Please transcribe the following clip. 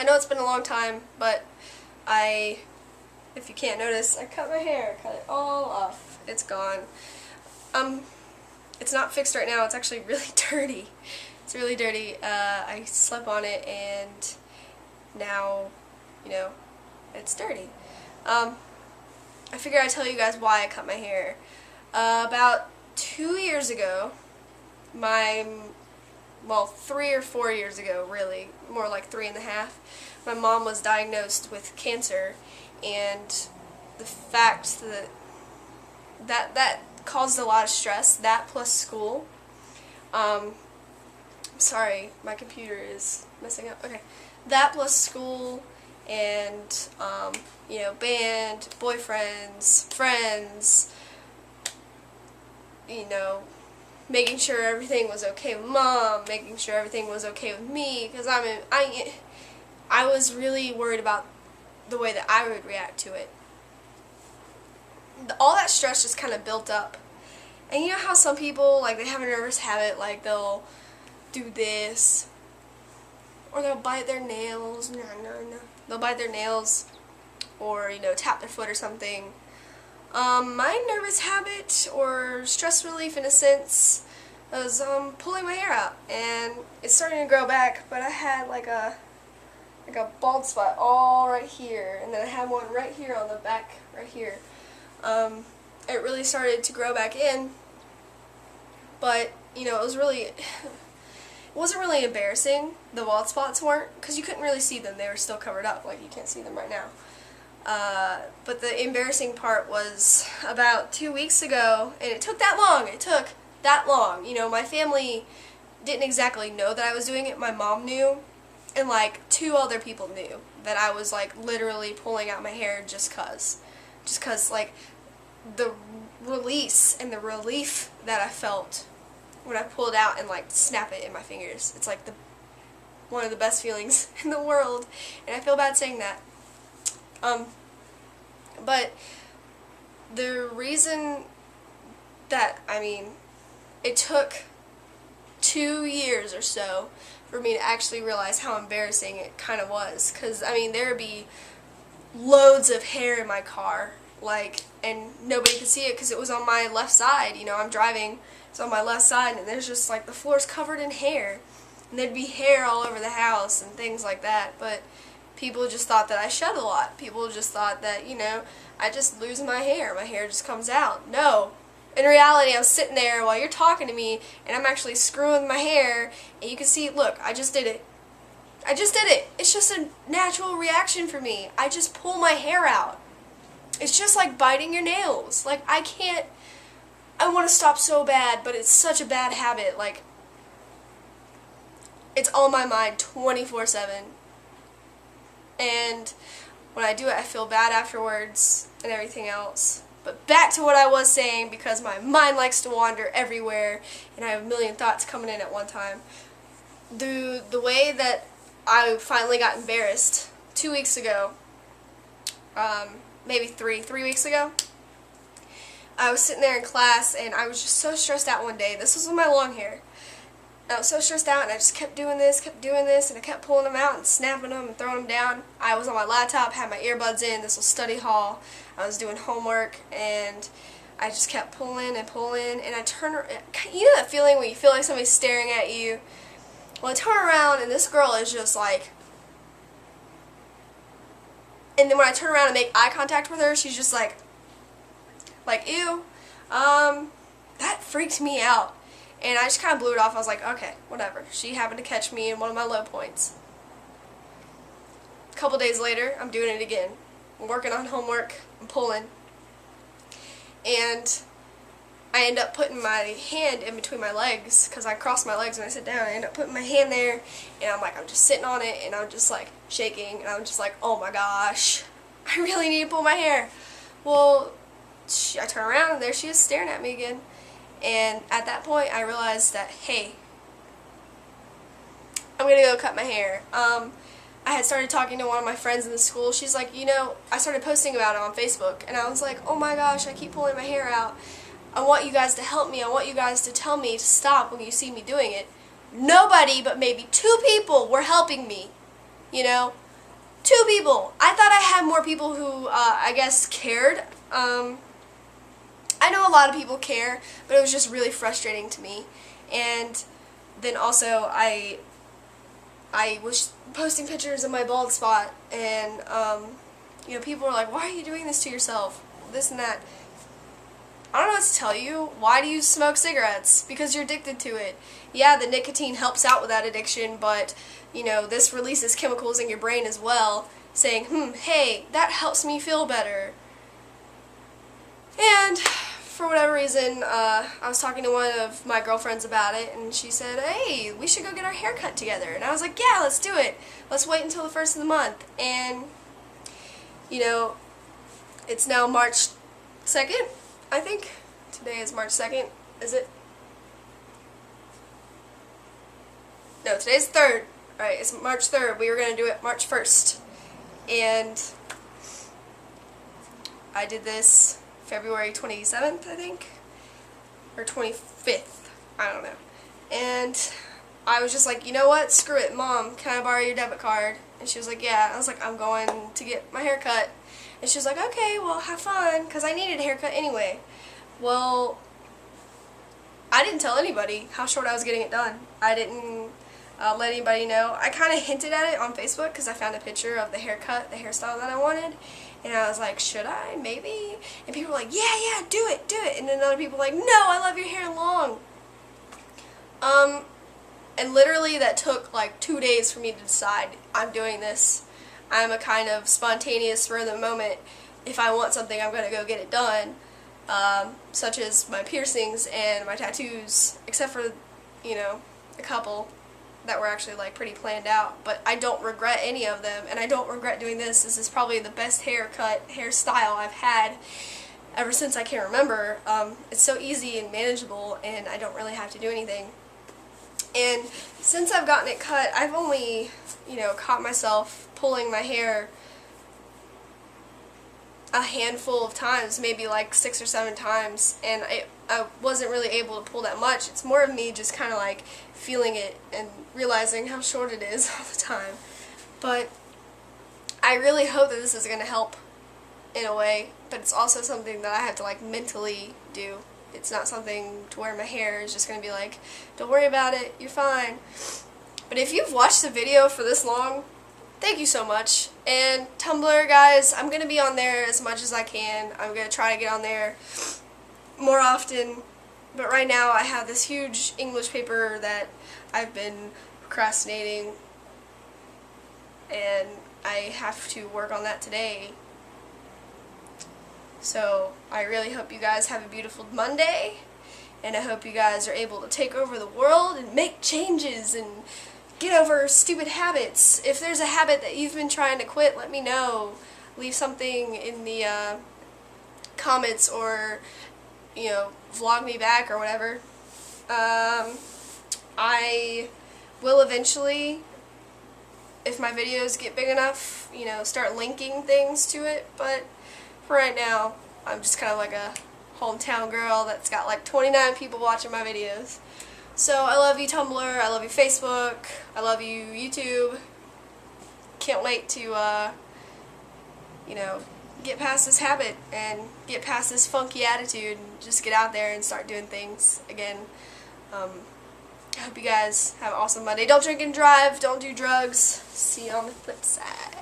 I know it's been a long time, but if you can't notice, I cut my hair, cut it all off. It's gone. It's not fixed right now. It's actually really dirty. It's really dirty. I slept on it, and now, it's dirty. I figured I'd tell you guys why I cut my hair. About 2 years ago, 3 or 4 years ago, really, more like 3.5, my mom was diagnosed with cancer, and the fact that caused a lot of stress, that plus school. Sorry, my computer is messing up. Okay. That plus school and, band, boyfriends, friends, making sure everything was okay with Mom, making sure everything was okay with me, because I was really worried about the way that I would react to it. All that stress just kind of built up. And you know how some people, they have a nervous habit, they'll do this, or they'll bite their nails, they'll bite their nails, or, tap their foot or something. My nervous habit, or stress relief in a sense, was pulling my hair out, and it's starting to grow back, but I had like a bald spot all right here, and then I had one right here on the back, right here. It really started to grow back in, but, it wasn't really embarrassing. The bald spots weren't, because you couldn't really see them. They were still covered up, like you can't see them right now. But the embarrassing part was about 2 weeks ago, and it took that long. My family didn't exactly know that I was doing it. My mom knew, and 2 other people knew that I was literally pulling out my hair just cause the release and the relief that I felt when I pulled out and snap it in my fingers. It's one of the best feelings in the world, and I feel bad saying that. But the reason that, it took 2 years or so for me to actually realize how embarrassing it kind of was, because, there would be loads of hair in my car, and nobody could see it because it was on my left side. I'm driving, it's on my left side, and there's just, the floor's covered in hair, and there'd be hair all over the house and things like that, but people just thought that I shed a lot. People just thought that, I just lose my hair just comes out. No. In reality, I'm sitting there while you're talking to me, and I'm actually screwing my hair, and you can see, look, I just did it. It's just a natural reaction for me. I just pull my hair out. It's just like biting your nails. I want to stop so bad, but it's such a bad habit. It's on my mind 24/7. And when I do it, I feel bad afterwards and everything else. But back to what I was saying, because my mind likes to wander everywhere, and I have a million thoughts coming in at one time. The way that I finally got embarrassed 2 weeks ago, maybe three weeks ago, I was sitting there in class, and I was just so stressed out one day. This was with my long hair. I was so stressed out, and I just kept doing this, and I kept pulling them out and snapping them and throwing them down. I was on my laptop, had my earbuds in. This was study hall. I was doing homework, and I just kept pulling and pulling, and I turned around. You know that feeling when you feel like somebody's staring at you? Well, I turn around, and this girl is just and then when I turn around and make eye contact with her, she's just ew. That freaked me out. And I just kind of blew it off. I was like, okay, whatever. She happened to catch me in one of my low points. A couple days later, I'm doing it again. I'm working on homework. I'm pulling. And I end up putting my hand in between my legs, because I cross my legs when I sit down. I end up putting my hand there, and I'm just sitting on it, and I'm just shaking, and I'm just oh my gosh, I really need to pull my hair. Well, I turn around, and there she is staring at me again. And at that point, I realized that, hey, I'm going to go cut my hair. I had started talking to one of my friends in the school. She's like, I started posting about it on Facebook, and I was like, oh my gosh, I keep pulling my hair out. I want you guys to help me. I want you guys to tell me to stop when you see me doing it. Nobody but maybe 2 people were helping me, 2 people. I thought I had more people who, I guess, cared. I know a lot of people care, but it was just really frustrating to me. And then also, I was posting pictures of my bald spot, and, you know, people were like, why are you doing this to yourself? This and that. I don't know what to tell you. Why do you smoke cigarettes? Because you're addicted to it. Yeah, the nicotine helps out with that addiction, but, you know, this releases chemicals in your brain as well, saying, hey, that helps me feel better. And for whatever reason, I was talking to one of my girlfriends about it, and she said, hey, we should go get our hair cut together. And I was like, yeah, let's do it. Let's wait until the 1st of the month. And, you know, it's now March 2nd, I think. Today is March 2nd, is it? No, today's the 3rd. Alright, it's March 3rd. We were going to do it March 1st. And I did this February 27th, I think, or 25th, I don't know. And I was just like, you know what, screw it, Mom, can I borrow your debit card? And she was like, yeah. I was like, I'm going to get my hair cut. And she was like, okay, well, have fun, because I needed a haircut anyway. Well, I didn't tell anybody how short I was getting it done. I didn't let anybody know. I kind of hinted at it on Facebook because I found a picture of the haircut, the hairstyle that I wanted. And I was like, should I? Maybe? And people were like, yeah, do it, do it. And then other people were like, no, I love your hair long. And literally that took like 2 days for me to decide I'm doing this. I'm a kind of spontaneous for the moment. If I want something, I'm going to go get it done. Such as my piercings and my tattoos, except for, you know, a couple that were actually like pretty planned out, but I don't regret any of them, and I don't regret doing this. This is probably the best hairstyle I've had ever since I can remember. It's so easy and manageable, and I don't really have to do anything. And since I've gotten it cut, I've only, you know, caught myself pulling my hair a handful of times, maybe like 6 or 7 times, and I wasn't really able to pull that much. It's more of me just kind of like feeling it and realizing how short it is all the time. But I really hope that this is going to help in a way, but it's also something that I have to like mentally do. It's not something to where my hair is just going to be like, don't worry about it, you're fine. But if you've watched the video for this long, thank you so much. And Tumblr, guys, I'm going to be on there as much as I can. I'm going to try to get on there more often. But right now I have this huge English paper that I've been procrastinating, and I have to work on that today. So I really hope you guys have a beautiful Monday, and I hope you guys are able to take over the world and make changes and get over stupid habits. If there's a habit that you've been trying to quit, let me know. Leave something in the comments, or, you know, vlog me back or whatever. I will eventually, if my videos get big enough, you know, start linking things to it, but for right now, I'm just kind of like a hometown girl that's got like 29 people watching my videos. So I love you, Tumblr, I love you, Facebook, I love you, YouTube. Can't wait to, you know, get past this habit and get past this funky attitude and just get out there and start doing things again. I hope you guys have an awesome Monday. Don't drink and drive, don't do drugs. See you on the flip side.